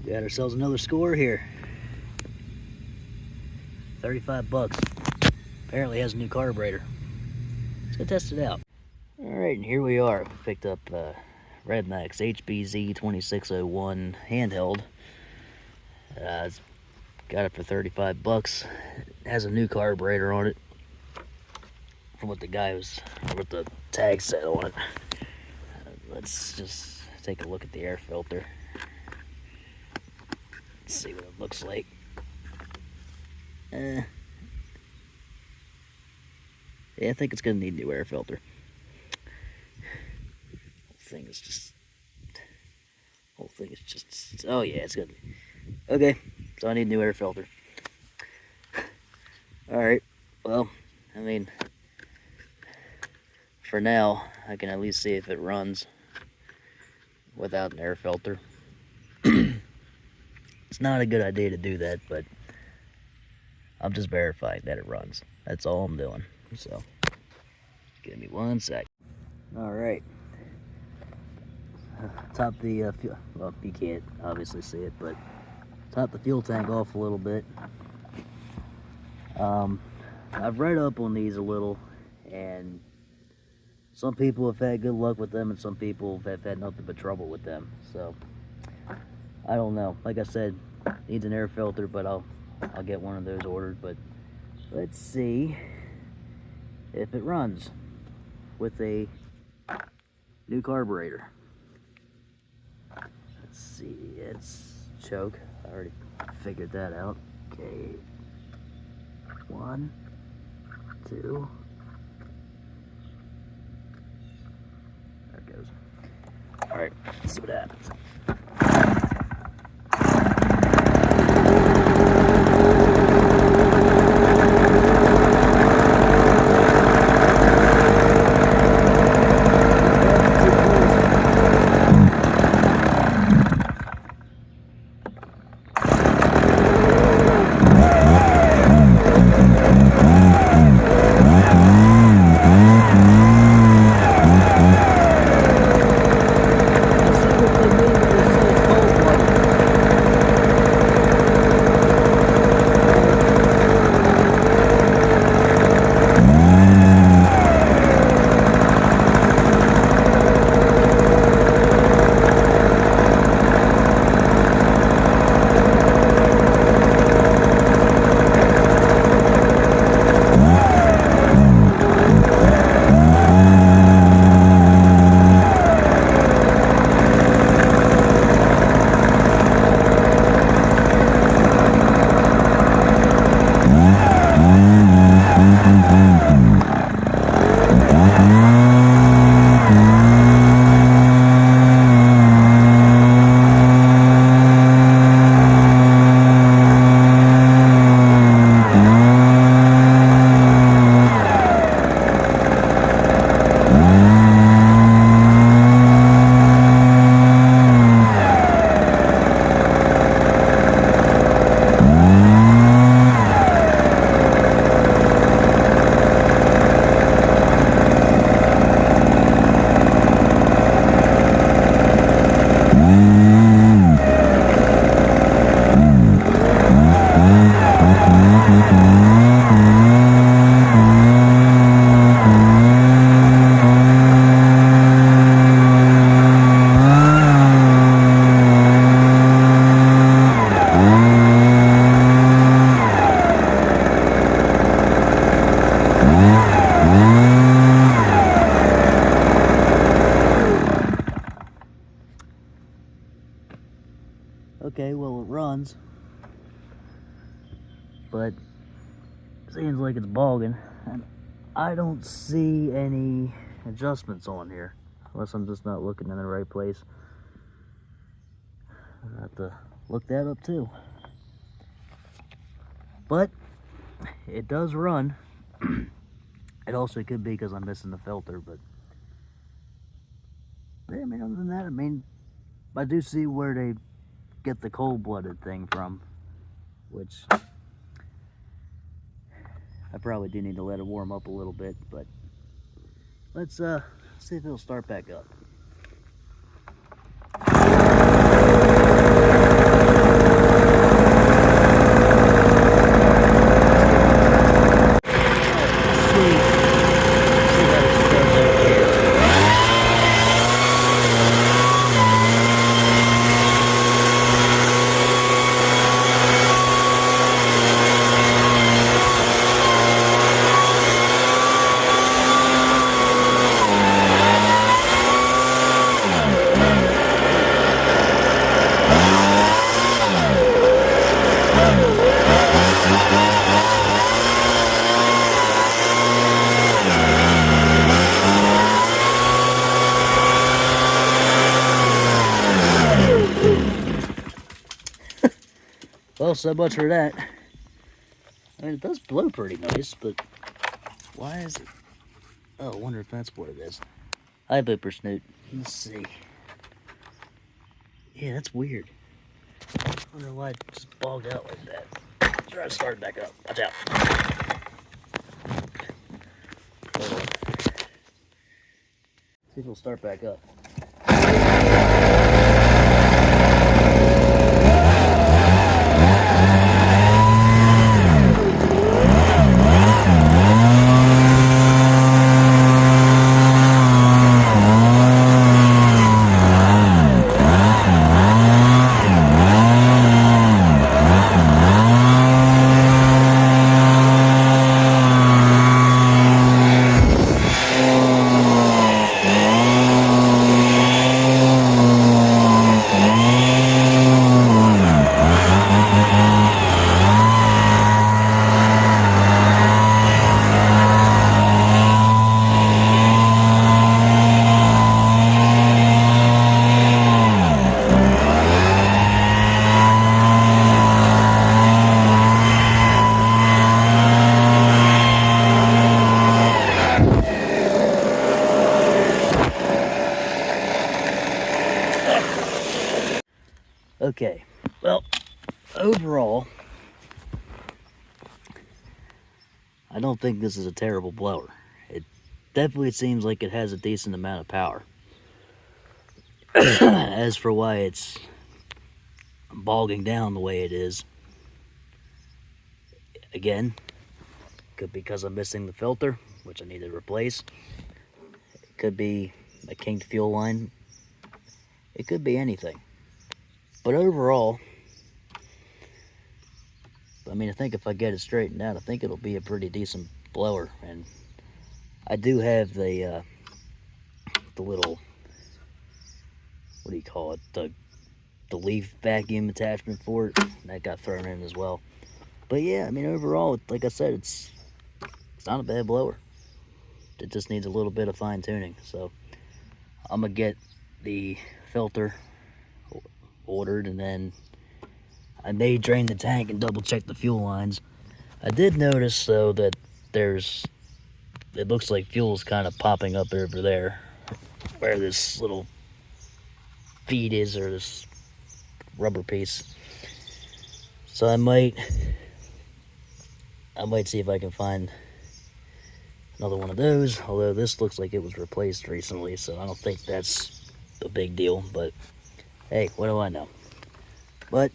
Got ourselves another score here. 35 bucks. Apparently has a new carburetor. Let's go test it out. Alright, and here we are. We picked up Redmax HBZ2601 Handheld. Got it for 35 bucks. It has a new carburetor on it. From what the guy was, or what the tag said on it. Let's just take a look at the air filter. Let's see what it looks like. Yeah, I think it's gonna need a new air filter. Whole thing is just, oh yeah, it's good. Okay, so I need a new air filter. Alright, well, I mean, for now, I can at least see if it runs without an air filter. It's not a good idea to do that, but I'm just verifying that it runs. That's all I'm doing. So, give me 1 sec. Alright. Top the, well, you can't obviously see it, but top the fuel tank off a little bit. I've read up on these a little, and some people have had good luck with them, and some people have had nothing but trouble with them. So, I don't know. Like I said, needs an air filter, but I'll get one of those ordered. But let's see if it runs with a new carburetor. Let's see, it's choke. I already figured that out. Okay, 1, 2. There it goes. All right, let's see what happens. Okay, well, it runs, but it seems like it's bogging, and I don't see any adjustments on here, unless I'm just not looking in the right place. I'll have to look that up too. But it does run. It also could be because I'm missing the filter, but I mean, other than that, I mean, I do see where they get the cold-blooded thing from, which I probably do need to let it warm up a little bit, but let's see if it'll start back up. Well, so much for that. I mean, it does blow pretty nice, but why is it? Oh, I wonder if that's what it is. Hi, Booper Snoot. Let's see. Yeah, that's weird. I wonder why it just bogged out like that. Try to start it back up. Watch out. See if it'll start back up. Okay, well, overall, I don't think this is a terrible blower. It definitely seems like it has a decent amount of power. As for why it's bogging down the way it is, again, could be because I'm missing the filter, which I need to replace. It could be a kinked fuel line. It could be anything. But overall, I mean, I think if I get it straightened out, I think it'll be a pretty decent blower. And I do have the little, what do you call it, the leaf vacuum attachment for it. That got thrown in as well. But yeah, I mean, overall, like I said, it's not a bad blower. It just needs a little bit of fine tuning. So I'm gonna get the filter ordered, and then I may drain the tank and double check the fuel lines. I did notice though that it looks like fuel's kind of popping up over there where this little feed is, or this rubber piece. So I might see if I can find another one of those, although this looks like it was replaced recently, so I don't think that's a big deal. But hey, what do I know? But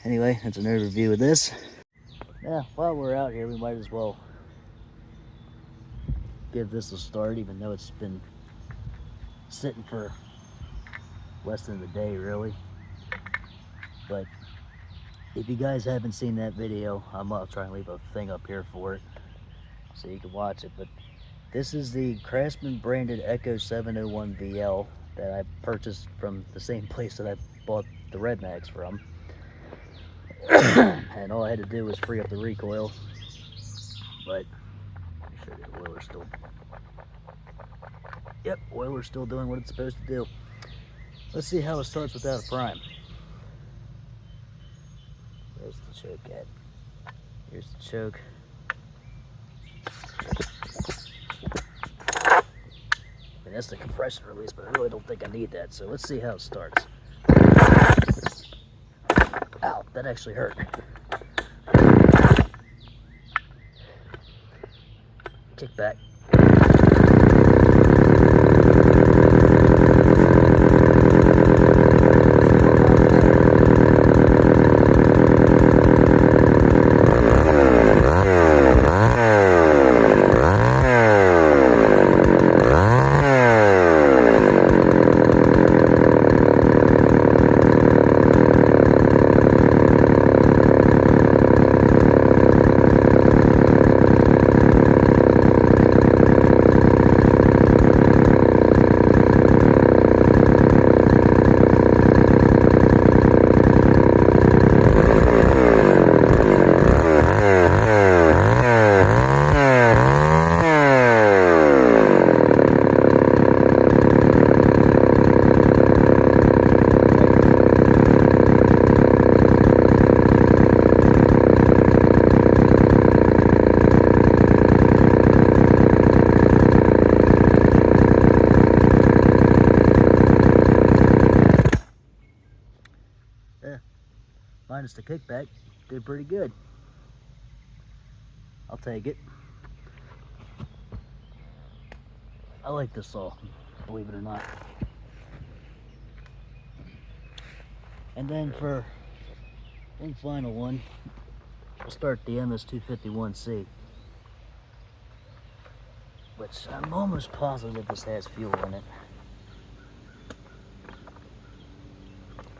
anyway, that's an overview of this. Yeah, while we're out here, we might as well give this a start, even though it's been sitting for less than a day, really. But if you guys haven't seen that video, I'll try and leave a thing up here for it so you can watch it. But this is the Craftsman branded Echo 701 VL that I purchased from the same place that I bought the Redmax from. And all I had to do was free up the recoil. But make sure the oiler's still, yep, oiler's still doing what it's supposed to do. Let's see how it starts without a prime. Where's the choke at? Here's the choke. And that's the compression release, but I really don't think I need that. So let's see how it starts. Ow, that actually hurt. Kick back. minus the kickback, did pretty good. I'll take it. I like this saw, believe it or not. And then for one final one, we'll start the MS251C, which I'm almost positive this has fuel in it.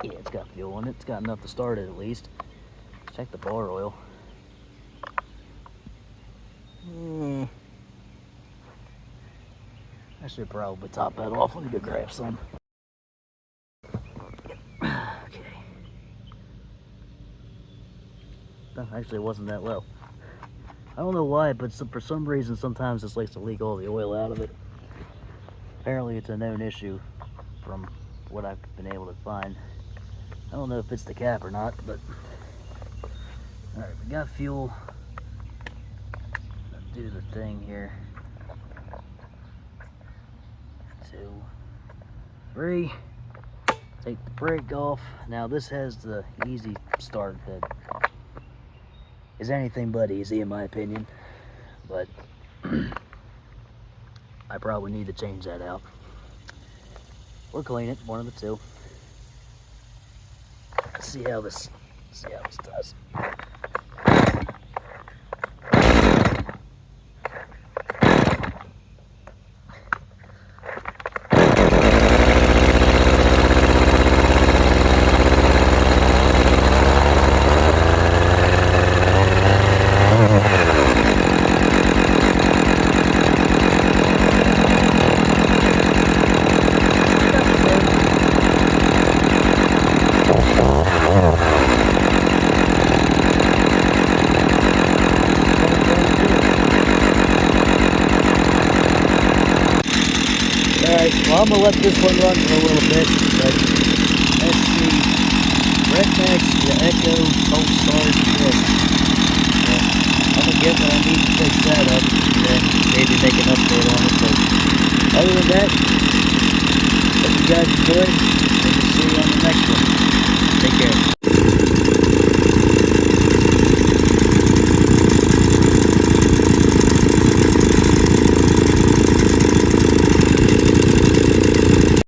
Yeah, it's got fuel in it. It's got enough to start it at least. Check the bar oil. I should probably top that off. Let me go grab some. Okay. No, actually, it wasn't that low. I don't know why, but for some reason, sometimes this likes to leak all the oil out of it. Apparently, it's a known issue from what I've been able to find. I don't know if it's the cap or not, but alright, we got fuel. Let's do the thing here. 2, 3. Take the brake off. Now this has the easy start that is anything but easy in my opinion, but I probably need to change that out or clean it, one of the two. Let's see how this does. Alright, well I'm going to let this one run for a little bit, but that's the Redmax Echo cold start disc. I'm going to get what I need to fix that up, and then maybe make an update on it, but other than that, hope you guys enjoyed, and we'll see you on the next one. Take care.